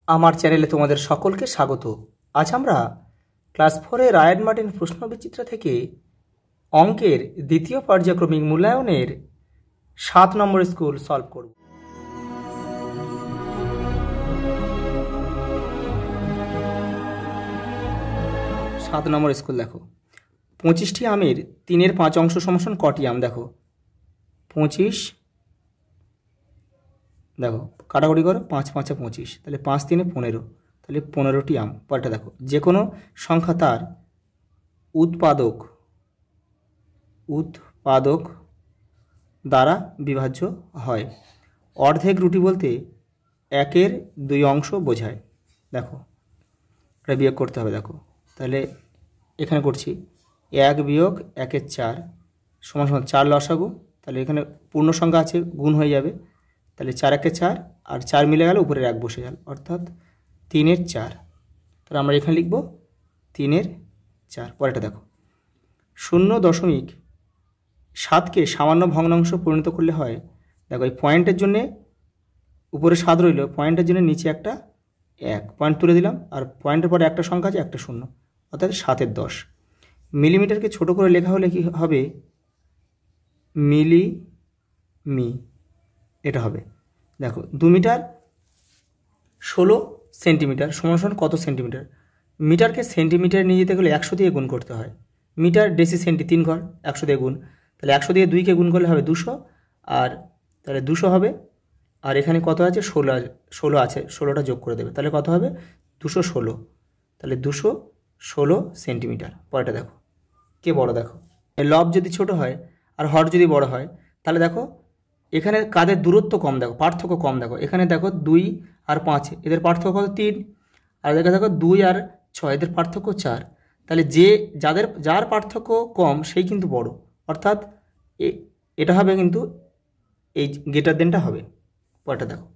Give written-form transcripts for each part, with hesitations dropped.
আমার চ্যানেলে তোমাদের সকলকে স্বাগত। আজ আমরা ক্লাস 4 এর রায়ান মার্টিন প্রশ্নবিচিত্রা থেকে অঙ্কের দ্বিতীয় পর্যায়ক্রমিক মূল্যায়নের 7 নম্বর স্কুল সলভ করব। সাত নম্বর স্কুল দেখো, 25টি আমের 3 এর 5 অংশ সমান কটি আম? দেখো 25, দেখো কাটাকুটি করো, 5 5 25, তাহলে 5 3 15, তাহলে 15টি আম। পরেরটা দেখো, যে কোনো সংখ্যা তার উৎপাদক দ্বারা বিভাজ্য হয়। অর্ধেক রুটি বলতে 1 এর 2 অংশ বোঝায়। দেখো এটা বিয়োগ করতে হবে। দেখো তাহলে এখানে করছি 1 বিয়োগ 1 এর 4 সমান 4 লসাগু। তাহলে এখানে পূর্ণ সংখ্যা আছে, গুণ হয়ে যাবে। তাহলে 4 1 4 আর 4 মিলে গেল, উপরে 1 বসে গেল, অর্থাৎ 3 এর 4। তাহলে আমরা এখানে লিখব 3 এর 4। পরেরটা দেখো, 0.7কে সামান্য ভগ্নাংশ পরিণত করলে হয়। দেখো এই পয়েন্টের জন্যে উপরে 7 রইল, পয়েন্টের জন্য নিচে একটা 1 পয়েন্ট তুলে দিলাম, আর পয়েন্টের পরে একটা সংখ্যা আছে, একটা 0, অর্থাৎ 7 এর 10। মিলিমিটারকে ছোট করে লেখা হলে কি হবে? মিলিমি, এটা হবে। দেখো 2 মিটার 16 সেন্টিমিটার সমান কত সেন্টিমিটার? মিটারকে সেন্টিমিটার নিয়ে যেতে গেলে 100 দিয়ে গুণ করতে হয়। মিটার ডেসি সেন্টি 3 ঘর, 100 দিয়ে গুণ, তাহলে 100 দিয়ে 2কে গুণ করলে হবে 200, আর তাহলে 200 হবে। আর এখানে কত আছে? 16 আছে, 16টা যোগ করে দেবে, তাহলে কত হবে? 216। তাহলে 216 সেন্টিমিটার। পরেরটা দেখো, কে বড়? দেখো লব যদি ছোট হয় আর হর যদি বড় হয়, তাহলে দেখো এখানে কাদের দূরত্ব কম, দেখো পার্থক্য কম। দেখো এখানে দেখো 2 আর 5 এদের পার্থক্য কত? 3। আর দেখো 2 আর 6 এদের পার্থক্য 4। তাহলে যার পার্থক্য কম সেই কিন্তু বড়, অর্থাৎ এটা হবে কিন্তু এই গ্রেটার দেনটা হবে। পরেরটা দেখো,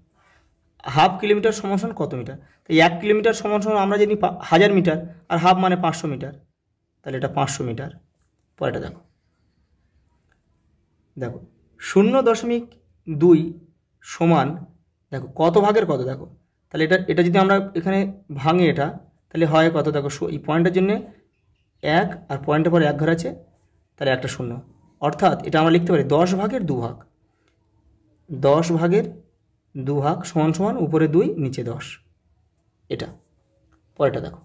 হাফ কিলোমিটার সমান কত মিটার? তাই 1 কিলোমিটার সমান আমরা জানি 1000 মিটার, আর হাফ মানে 500 মিটার, তাহলে এটা 500 মিটার। পরেরটা দেখো, 0.2 সমান দেখো কত ভাগের কত? দেখো তাহলে এটা যদি আমরা এখানে ভাঙে এটা, তাহলে হয় কত? দেখো এই পয়েন্টের জন্য 1 আর পয়েন্টের পরে 1 ঘর আছে, তাহলে একটা 0, অর্থাৎ এটা আমরা লিখতে পারি 10 ভাগের 2 ভাগ। 10 ভাগের 2 ভাগ সমান উপরে 2 নিচে 10, এটা। পরেরটা দেখো,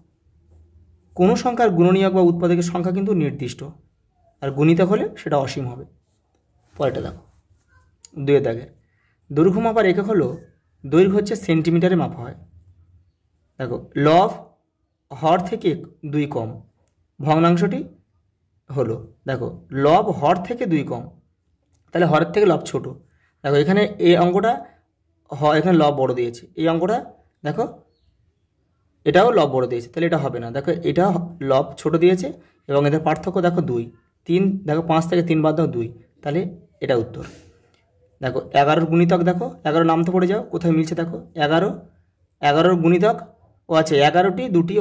কোনো সংখ্যার গুণনীয়ক বা উৎপাদকের সংখ্যা কিন্তু নির্দিষ্ট, আর গুণিতক হলে সেটা অসীম হবে। পরেরটা দেখো, 2 দাগের, দৈর্ঘ্য মাপার একক হলো, দৈর্ঘ্য হচ্ছে সেন্টিমিটারে মাপা হয়। দেখো লব হর থেকে 2 কম, ভগ্নাংশটি হলো, দেখো লব হর থেকে 2 কম, তাহলে হরের থেকে লব ছোট। দেখো এখানে এই অঙ্কটা এখানে লব বড় দিয়েছে, এই অঙ্কটা দেখো এটাও লব বড় দিয়েছে, তাহলে এটা হবে না। দেখো এটা লব ছোট দিয়েছে এবং এদের পার্থক্য দেখো 2 3, দেখো 5 থেকে 3 বাদ দাও 2, তাহলে এটা উত্তর। দেখো 11-র গুণিতক, দেখো 11 নামতে পড়ে যাও, কোথায় মিলছে দেখো 11-র গুণিতক ও আছে 11টি, 2টি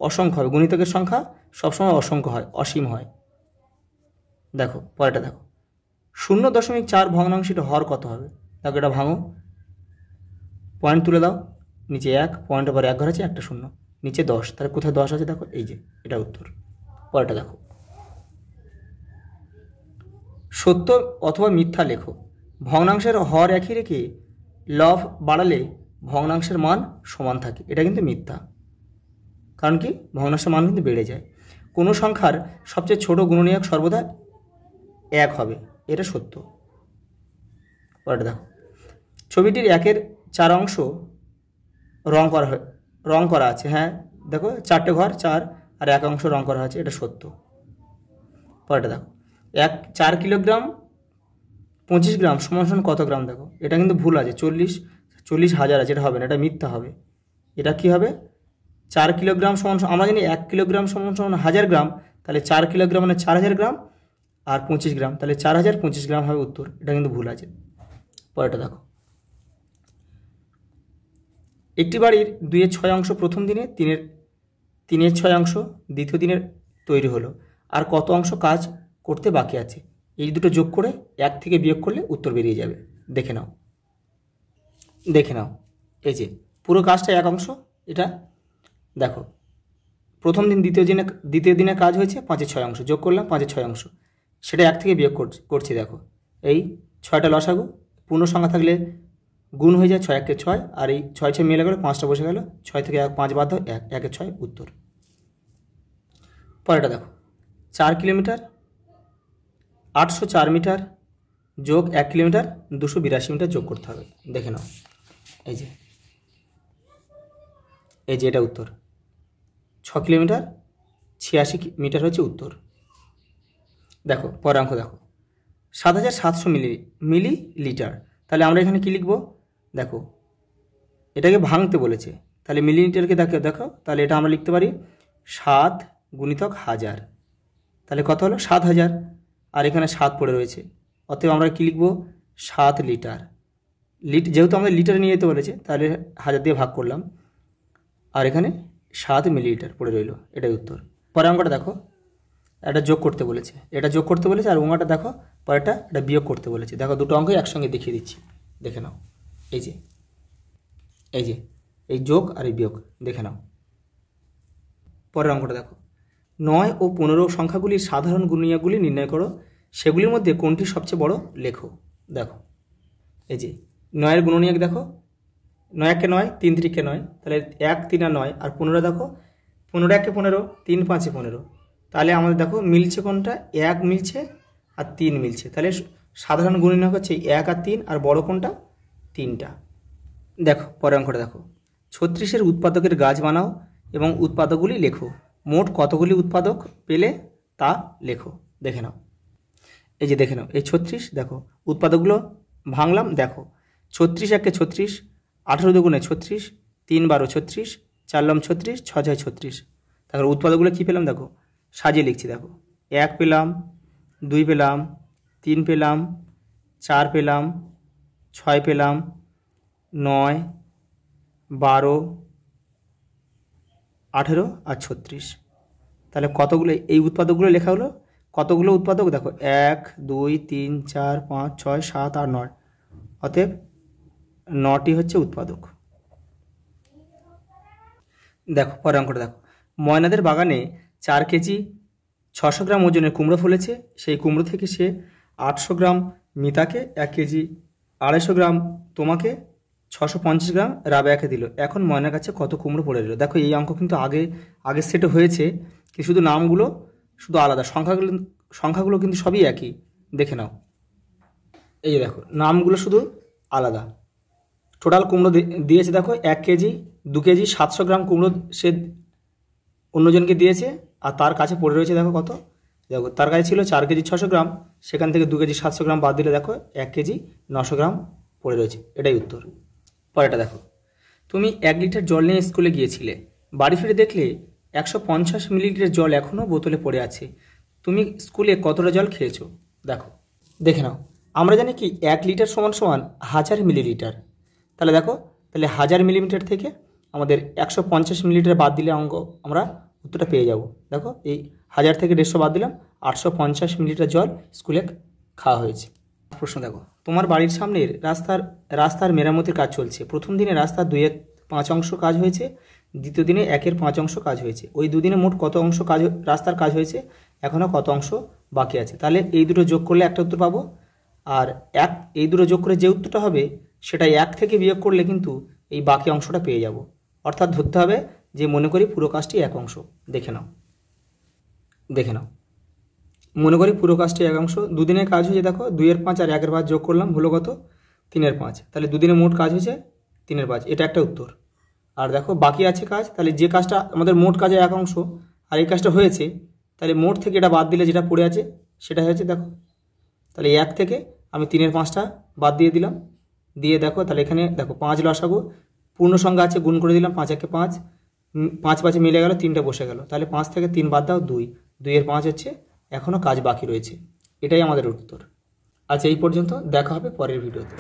অসংখ্য হবে। গুণিতকের সংখ্যা সবসময় অসংখ্য হয়, অসীম হয়। দেখো পরেরটা দেখো, 0.4 ভগ্নাংশটির হর কত হবে? দেখো এটা ভাঙো, পয়েন্ট তুলে দাও, নিচে 1, পয়েন্টের পর 1 ঘর আছে, একটা 0, নিচে 10, তাহলে কোথায় 10 আছে? দেখো এই যে, এটা উত্তর। পরেরটা দেখো, সত্য অথবা মিথ্যা লেখো। ভগ্নাংশের হর একই রেখে লব বাড়ালে ভগ্নাংশের মান সমান থাকে, এটা কিন্তু মিথ্যা, কারণ কি ভগ্নাংশের মান কিন্তু বেড়ে যায়। কোনো সংখ্যার সবচেয়ে ছোট গুণনীয়ক সর্বদা 1 হবে, এটা সত্য। পরেরটা দেখো, ছবিটির 1-এর 4 অংশ রং করা আছে। হ্যাঁ দেখো 4টে ঘর, 4 আর 1 অংশ রং করা আছে, এটা সত্য। পরেরটা দেখো, 4 কিলোগ্রাম 25 গ্রাম সমান কত গ্রাম? দেখো এটা কিন্তু ভুল আছে, 40,000 আছে, এটা হবে না, এটা মিথ্যা হবে। এটা কি হবে? 4 কিলোগ্রাম সমান, আমরা জানি 1 কিলোগ্রাম সমান 1000 গ্রাম, তাহলে 4 কিলোগ্রাম মানে 4000 গ্রাম, আর 25 গ্রাম, তাহলে 4025 গ্রাম হবে উত্তর, এটা কিন্তু ভুল আছে। পরেরটা দেখো, একটি বাড়ির 2-এর 6 অংশ প্রথম দিনে, 3-এর 6 অংশ দ্বিতীয় দিনের তৈরি হলো, আর কত অংশ কাজ করতে বাকি আছে? এই দুটো যোগ করে 1 থেকে বিয়োগ করলে উত্তর বেরিয়ে যাবে। দেখে নাও, এই যে পুরো কাজটা এক অংশ। এটা দেখো প্রথম দিন দ্বিতীয় দিনে কাজ হয়েছে 5-এর 6 অংশ, যোগ করলাম 5-এর 6 অংশ, সেটা 1 থেকে বিয়োগ করছি। দেখো এই 6টা লসাগু, পূর্ণ সংখ্যা থাকলে গুণ হয়ে যায়, 6 × 1 = 6, আর এই 6 মিলে গেল, 5টা বসে গেল, 6 থেকে 5 বাদ দাও, 1, 1 × 6 উত্তর। পরেরটা দেখো 4 কিলোমিটার 804 মিটার যোগ 1 কিলোমিটার 282 মিটার যোগ করতে হবে। দেখে নাও, এই যে এটা উত্তর। 6 কিলোমিটার 86 মিটার হচ্ছে উত্তর। দেখো পরের অঙ্ক দেখো 7700 মিলিলিটার। তাহলে আমরা এখানে কি লিখব? দেখো এটাকে ভাঙতে বলেছে, তাহলে মিলিলিটারকে দেখো তাহলে এটা আমরা লিখতে পারি 7 × 1000। তাহলে কত হলো? 7000, আর এখানে 7 পড়ে রয়েছে, অতএব আমরা কি লিখব? 7 লিটার। যেহেতু আমাদের লিটারে নিয়ে যেতে বলেছে, তাহলে 1000 দিয়ে ভাগ করলাম, আর এখানে 7 মিলিলিটার পড়ে রইল, এটাই উত্তর। পরের অঙ্কটা দেখো, এটা যোগ করতে বলেছে, আর অঙ্কটা দেখো পরেরটা এটা বিয়োগ করতে বলেছে। দেখো দুটো অঙ্কই একসঙ্গে দেখিয়ে দিচ্ছি, দেখে নাও। এই যে এই যোগ আর এই বিয়োগ, দেখে নাও। পরের অঙ্কটা দেখো 9 ও 15 সংখ্যাগুলির সাধারণ গুণনীয়কগুলি নির্ণয় করো, সেগুলির মধ্যে কোনটি সবচেয়ে বড় লেখো। দেখো এই যে 9-এর গুণনীয়ক দেখো, 9 × 9 3 × 9, তাহলে 1 3 আর 9, আর 15 দেখো 15 × 1 = 15, 3 5 = 15। তাহলে আমাদের দেখো মিলছে কোনটা? 1 মিলছে আর 3 মিলছে, তাহলে সাধারণ গুণনীয়ক হচ্ছে 1 আর 3, আর বড় কোনটা? 3টা। দেখো পরের অঙ্কটা দেখো 36-এর উৎপাদকের গাছ বানাও এবং উৎপাদকগুলি লেখো, মোট কতগুলি উৎপাদক পেলে তা লেখো। দেখে নাও, এই যে দেখে নাও এই 36, দেখো উৎপাদকগুলো ভাঙলাম। দেখো 36 × 1 = 36, 18 × 2 = 36, 3 × 12 = 36, 4 × 36, 6 × 6 = 36। তারপর উৎপাদকগুলো কী পেলাম? দেখো সাজিয়ে লিখছি। দেখো 1 পেলাম, 2 পেলাম, 3 পেলাম, 4 পেলাম, 6 পেলাম, 9, 12, 18 আর 36। তাহলে কতগুলো এই উৎপাদকগুলো লেখা হলো? কতগুলো উৎপাদক? দেখো 1 2 3 4 5 6 7 আর 9, অতএব 9টি হচ্ছে উৎপাদক। দেখো পরের অঙ্কটা দেখো ময়নাদের বাগানে 4 কেজি 600 গ্রাম ওজনের কুমড়ো ফলেছে, সেই কুমড়ো থেকে সে 800 গ্রাম মিতাকে, 1 কেজি 250 গ্রাম তোমাকে, 650 গ্রাম রাবেয়াকে দিল। এখন ময়নার কাছে কত কুমড়ো পড়ে রইল? দেখো এই অঙ্ক কিন্তু আগের সেটে হয়েছে, কি শুধু নামগুলো শুধু আলাদা, সংখ্যাগুলো কিন্তু সবই একই। দেখে নাও, এই যে দেখো নামগুলো শুধু আলাদা। টোটাল কুমড়ো দিয়েছে দেখো 1 কেজি 2 কেজি 700 গ্রাম কুমড়ো সে অন্যজনকে দিয়েছে, আর তার কাছে পড়ে রয়েছে দেখো কত। দেখো তার কাছে ছিল 4 কেজি 600 গ্রাম, সেখান থেকে 2 কেজি 700 গ্রাম বাদ দিলে দেখো 1 কেজি 900 গ্রাম পড়ে রয়েছে, এটাই উত্তর। পরেরটা দেখো তুমি 1 লিটার জল নিয়ে স্কুলে গিয়েছিলে, বাড়ি ফিরে দেখলে 150 মিলিলিটার জল এখনও বোতলে পড়ে আছে, তুমি স্কুলে কতটা জল খেয়েছো? দেখো দেখে নাও, আমরা জানি কি 1 লিটার সমান 1000 মিলিলিটার। তাহলে দেখো তাহলে 1000 মিলিলিটার থেকে আমাদের 150 মিলিলিটার বাদ দিলে আমরা উত্তরটা পেয়ে যাব। দেখো এই 1000 থেকে 150 বাদ দিলাম, 850 মিলিলিটার জল স্কুলে খাওয়া হয়েছে। প্রশ্ন দেখো তোমার বাড়ির সামনের রাস্তার মেরামতির কাজ চলছে, প্রথম দিনে রাস্তার 2/5 অংশ কাজ হয়েছে, দ্বিতীয় দিনে 1/5 অংশ কাজ হয়েছে, ওই দুদিনে মোট কত অংশ রাস্তার কাজ হয়েছে, এখনও কত অংশ বাকি আছে? তাহলে এই দুটো যোগ করলে একটা উত্তর পাবো, আর এই দুটো যোগ করে যে উত্তরটা হবে সেটা 1 থেকে বিয়োগ করলে কিন্তু এই বাকি অংশটা পেয়ে যাব। অর্থাৎ ধরতে হবে যে মনে করি পুরো কাজটি 1 অংশ। দেখে নাও মনে করি পুরো কাজটি 1 অংশ, দুদিনের কাজ হয়েছে। দেখো 2/5 আর 1/5 যোগ করলাম, হলো কত? 3/5। তাহলে দুদিনে মোট কাজ হয়েছে 3/5, এটা একটা উত্তর। আর দেখো বাকি আছে কাজ, তাহলে যে কাজটা আমাদের মোট কাজে 1 অংশ আর এই কাজটা হয়েছে, তাহলে মোট থেকে এটা বাদ দিলে যেটা পড়ে আছে সেটা হয়েছে। দেখো তাহলে 1 থেকে আমি 3/5টা বাদ দিয়ে দিলাম, দিয়ে দেখো তাহলে এখানে দেখো 5 লসাগু, পূর্ণ সংখ্যা আছে, গুণ করে দিলাম, 5 × 1 = 5, 5 5 মিলে গেল, 3টা বসে গেল, তাহলে 5 থেকে 3 বাদ দাও 2, 2/5 হচ্ছে, এখনও কাজ বাকি রয়েছে। এটাই আমাদের উত্তর। আচ্ছা এই পর্যন্ত, দেখা হবে পরের ভিডিওতে।